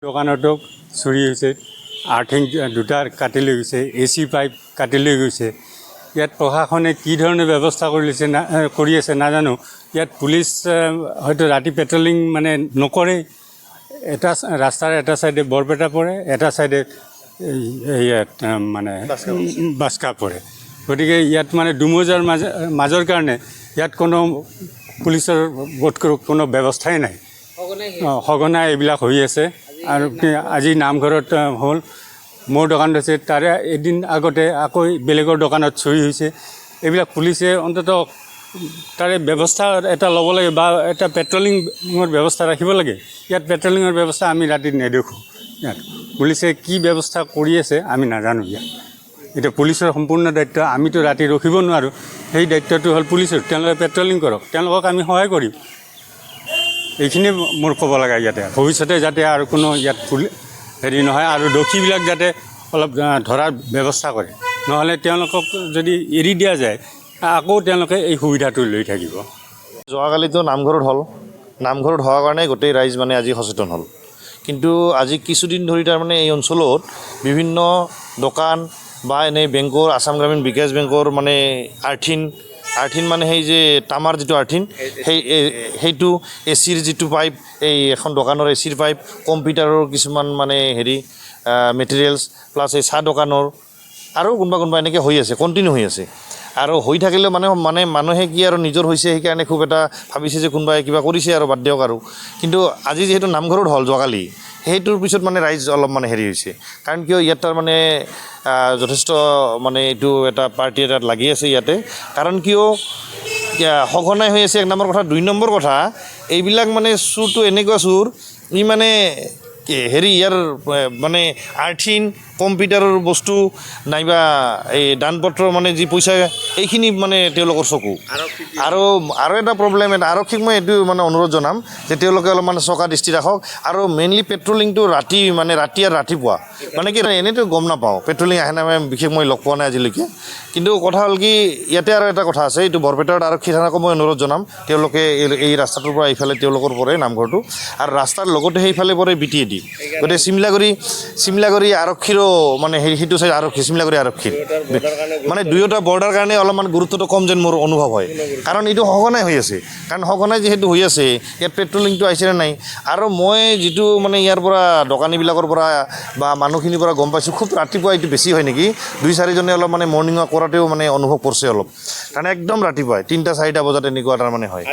দোকানতো চুৰি হৈছে, আৰ্থিং দুটা কাটি লৈ গৈছে, AC পাইপ কাটি লৈ গৈছে। ইয়াত প্ৰশাসনে কি ধৰণে ব্যৱস্থা কৰি আছে নাজানো। ইয়াত পুলিচ হয়তো ৰাতি পেট্ৰলিং মানে নকৰেই। এটা ৰাস্তাৰ এটা চাইডে বৰপেটা পৰে, এটা চাইডে ইয়াত মানে বাস্কা পৰে। গতিকে ইয়াত মানে দুমোজাৰ মাজৰ কাৰণে ইয়াত কোনো পুলিচৰ কোনো ব্যৱস্থাই নাই। সঘনাই এইবিলাক হৈ আছে। আৰু আজি নামঘৰত হ'ল, মোৰ দোকান আছে, তাৰে এদিন আগতে আকৌ বেলেগৰ দোকানত চুৰি হৈছে। এইবিলাক পুলিচে অন্ততঃ তাৰে ব্যৱস্থা এটা ল'ব লাগে বা এটা পেট্ৰলিঙৰ ব্যৱস্থা ৰাখিব লাগে। ইয়াত পেট্ৰলিঙৰ ব্যৱস্থা আমি ৰাতি নেদেখোঁ। ইয়াত পুলিচে কি ব্যৱস্থা কৰি আছে আমি নাজানো। ইয়াত এতিয়া পুলিচৰ সম্পূৰ্ণ দায়িত্ব, আমিতো ৰাতি ৰখিব নোৱাৰোঁ। সেই দায়িত্বটো হ'ল পুলিচৰ। তেওঁলোকে পেট্ৰলিং কৰক, তেওঁলোকক আমি সহায় কৰিম। এইখিনি মোৰ ক'ব লাগে। ইয়াতে ভৱিষ্যতে যাতে আৰু কোনো ইয়াত হেৰি নহয়, আৰু দোষীবিলাক যাতে অলপ ধৰাৰ ব্যৱস্থা কৰে। নহ'লে তেওঁলোকক যদি এৰি দিয়া যায়, আকৌ তেওঁলোকে এই সুবিধাটো লৈ থাকিব। যোৱাকালিতো নামঘৰত হ'ল, নামঘৰত হোৱাৰ কাৰণে গোটেই ৰাইজ মানে আজি সচেতন হ'ল। কিন্তু আজি কিছুদিন ধৰি তাৰমানে এই অঞ্চলত বিভিন্ন দোকান বা এনেই বেংকৰ, আসাম গ্ৰামীণ বিকাশ বেংকৰ মানে আৰ্থিন মানে সেই যে তামাৰ যিটো আৰ্থিন, সেইটো ACৰ যিটো পাইপ, এই এখন দোকানৰ ACৰ পাইপ, কম্পিউটাৰৰ কিছুমান মানে হেৰি মেটেৰিয়েলছ, প্লাছ এই চাহ দোকানৰ আৰু কোনোবা এনেকৈ হৈ আছে, কণ্টিনিউ হৈ আছে। আৰু হৈ থাকিলেও মানে মানুহে কি আৰু নিজৰ হৈছে সেইকাৰণে খুব এটা ভাবিছে যে কোনোবাই কিবা কৰিছে আৰু বাদ দিয়ক আৰু। কিন্তু আজি যিহেতু নামঘৰত হ'ল যোৱাকালি, সেইটোৰ পিছত মানে ৰাইজ অলপ মানে হেৰি হৈছে। কাৰণ কিয় ইয়াত তাৰ মানে যথেষ্ট মানে এইটো এটা পাৰ্টি এটাত লাগি আছে ইয়াতে। কাৰণ কিয় সঘনাই হৈ আছে, 1 নম্বৰ কথা। 2 নম্বৰ কথা, এইবিলাক মানে চুৰটো এনেকুৱা চুৰ, ই মানে হেৰি ইয়াৰ মানে আৰ্থিন, কম্পিউটাৰৰ বস্তু নাইবা এই দানপত্ৰ মানে যি পইচা, এইখিনি মানে তেওঁলোকৰ চকু। আৰু এটা প্ৰব্লেম, আৰক্ষীক মই এইটো মানে অনুৰোধ জনাম যে তেওঁলোকে অলপমান চকা দৃষ্টি ৰাখক। আৰু মেইনলি পেট্ৰলিংটো ৰাতি আৰু ৰাতিপুৱা মানে কি এনেইতো গম নাপাওঁ পেট্ৰলিং আহে নাই, বিশেষ মই লগ পোৱা নাই আজিলৈকে। কিন্তু কথা হ'ল কি, ইয়াতে আৰু এটা কথা আছে, এইটো বৰপেটাৰ আৰক্ষী থানাকো মই অনুৰোধ জনাম, তেওঁলোকে এই ৰাস্তাটোৰ পৰা এইফালে তেওঁলোকৰ পৰে নামঘৰটো, আৰু ৰাস্তাৰ লগতে সেইফালে পৰে BTAD। গতিকে চিমলাগুৰি আৰক্ষীৰো মানে সেইটো চাই আৰক্ষী, চিমলাগুৰি আৰক্ষীৰ মানে দুয়োটা বৰ্ডাৰ কাৰণে অলপমান গুৰুত্বটো কম যেন মোৰ অনুভৱ হয়। কাৰণ এইটো সঘনাই হৈ আছে। কাৰণ সঘনাই যিহেতু হৈ আছে, ইয়াত পেট্ৰলিংটো আহিছেনে নাই। আৰু মই যিটো মানে ইয়াৰ পৰা দোকানীবিলাকৰ পৰা বা মানুহখিনিৰ পৰা গম পাইছোঁ, খুব ৰাতিপুৱা এইটো বেছি হয় নেকি। 2-4জনে অলপ মানে মৰ্ণিং ৱাক কৰাতেও মানে অনুভৱ কৰিছে অলপ। কাৰণ একদম ৰাতিপুৱাই 3-4 বজাত এনেকুৱা তাৰমানে হয়।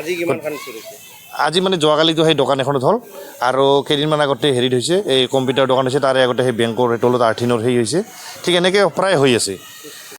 আজি মানে যোৱাকালিতো সেই দোকান এখনত হ'ল, আৰু কেইদিনমান আগতে হেৰিত হৈছে, এই কম্পিউটাৰ দোকান হৈছে, তাৰে আগতে সেই বেংকৰ তলত আৰ্থিনৰ হেৰি হৈছে। ঠিক এনেকৈ প্ৰায় হৈ আছে।